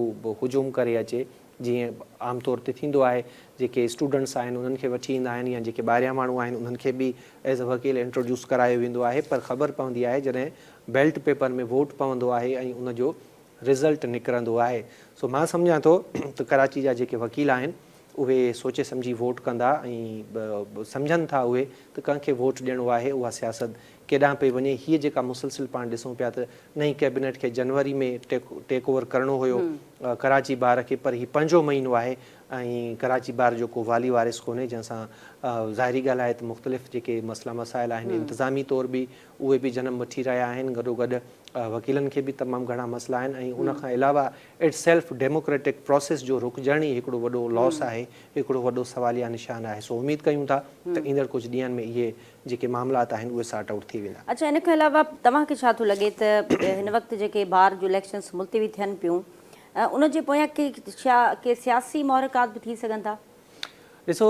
हुजूम करे अचे जीअं आमतौर ते थींदो आहे जेके स्टूडेंट्स आहिनि उन्हनि खे वठी ईंदा आहिनि या जेके ॿाहिरियां माण्हू आहिनि उन्हनि खे बि एज़ अ वकील इंट्रोड्यूस करायो वेंदो आहे पर ख़बर पवंदी आहे जॾहिं बैल्ट पेपर में वोट पवंदो आहे ऐं उनजो रिज़ल्ट निकिरंदो आहे सो मां सम्झां थो त कराची जा जेके वकील आहिनि उहे सोचे सम्झी वोट कंदा ऐं सम्झनि था उहे त कंहिंखे वोट ॾियणो आहे उहा सियासत केॾांहुं पई वञे हीअ जेका मुसलसिल पाण ॾिसूं पिया त नई कैबिनेट खे जनवरी में टेक ओवर करिणो हुयो कराची बार खे पर हीउ 5 महीनो आहे ऐं कराची बार जो को वाली वारिस कोन्हे जंहिंसां ज़ाहिरी ॻाल्हि आहे त मुख़्तलिफ़ जेके मसइला मसाइल आहिनि इंतिज़ामी तौर बि उहे बि जनम वठी रहिया आहिनि गॾोगॾु वकीलनि खे बि तमामु घणा मसइला आहिनि ऐं उनखां अलावा इट्स सेल्फ डेमोक्रेटिक प्रोसेस जो रुकजण ई हिकिड़ो वॾो लॉस आहे हिकिड़ो वॾो सवालिया निशान आहे सो उमेदु कयूं था त ईंदड़ कुझु ॾींहंनि में इहे जेके मामलात आहिनि उहे सॉर्ट आउट थी वेंदा। अच्छा इन खां अलावा तव्हांखे छा थो लॻे त हिन वक़्तु जेके बार जूं इलेक्शन्स मुलतवी थियनि पियूं उन जे पोयां के सियासी महरकात बि थी सघनि था? ॾिसो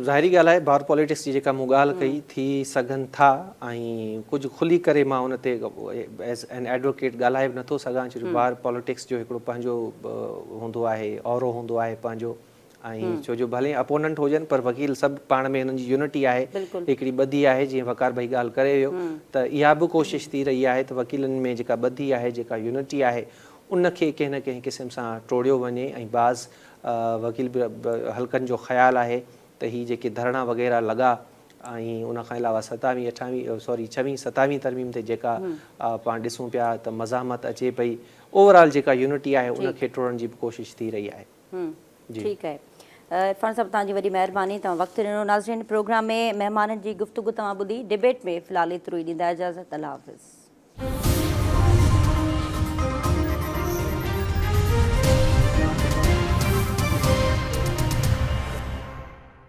ज़ाहिरी ॻाल्हि आहे बार पॉलिटिक्स जी जेका मूं ॻाल्हि कई थी सघनि था ऐं कुझु खुली करे मां उन ते एज़ एन एडवोकेट ॻाल्हाए बि नथो सघां छो जो बार पॉलिटिक्स जो हिकिड़ो पंहिंजो हूंदो आहे औरो हूंदो आहे पंहिंजो ऐं छो जो भले अपोनेंट हुजनि पर वकील सभु पाण में हिननि जी यूनिटी आहे हिकिड़ी ॿधी आहे जीअं वकार भाई ॻाल्हि करे वियो त इहा बि कोशिशि थी रही आहे त वकीलनि में जेका ॿधी आहे जेका यूनिटी आहे उनखे कंहिं न कंहिं क़िस्म सां टोड़ियो वञे ऐं बाज़ वकील हल्कनि जो ख़्यालु आहे त हीअ जेके धरणा वग़ैरह लॻा ऐं उनखां अलावा 6वीं 27वीं तरमीम ते जेका पाण ॾिसूं पिया त मज़ामत अचे पई ओवरऑल जेका यूनिटी आहे उनखे टोड़ण जी बि कोशिशि थी रही आहे। ठीकु आहे इरफान साहब तव्हांजी वॾी महिरबानी तव्हां वक़्तु ॾिनो नाज़रीन प्रोग्राम में महिमाननि जी गुफ़्तगू तव्हां ॿुधी डिबेट में फ़िलहाल एतिरो ई ॾींदा इजाज़त अल्लाह हाफ़िज़।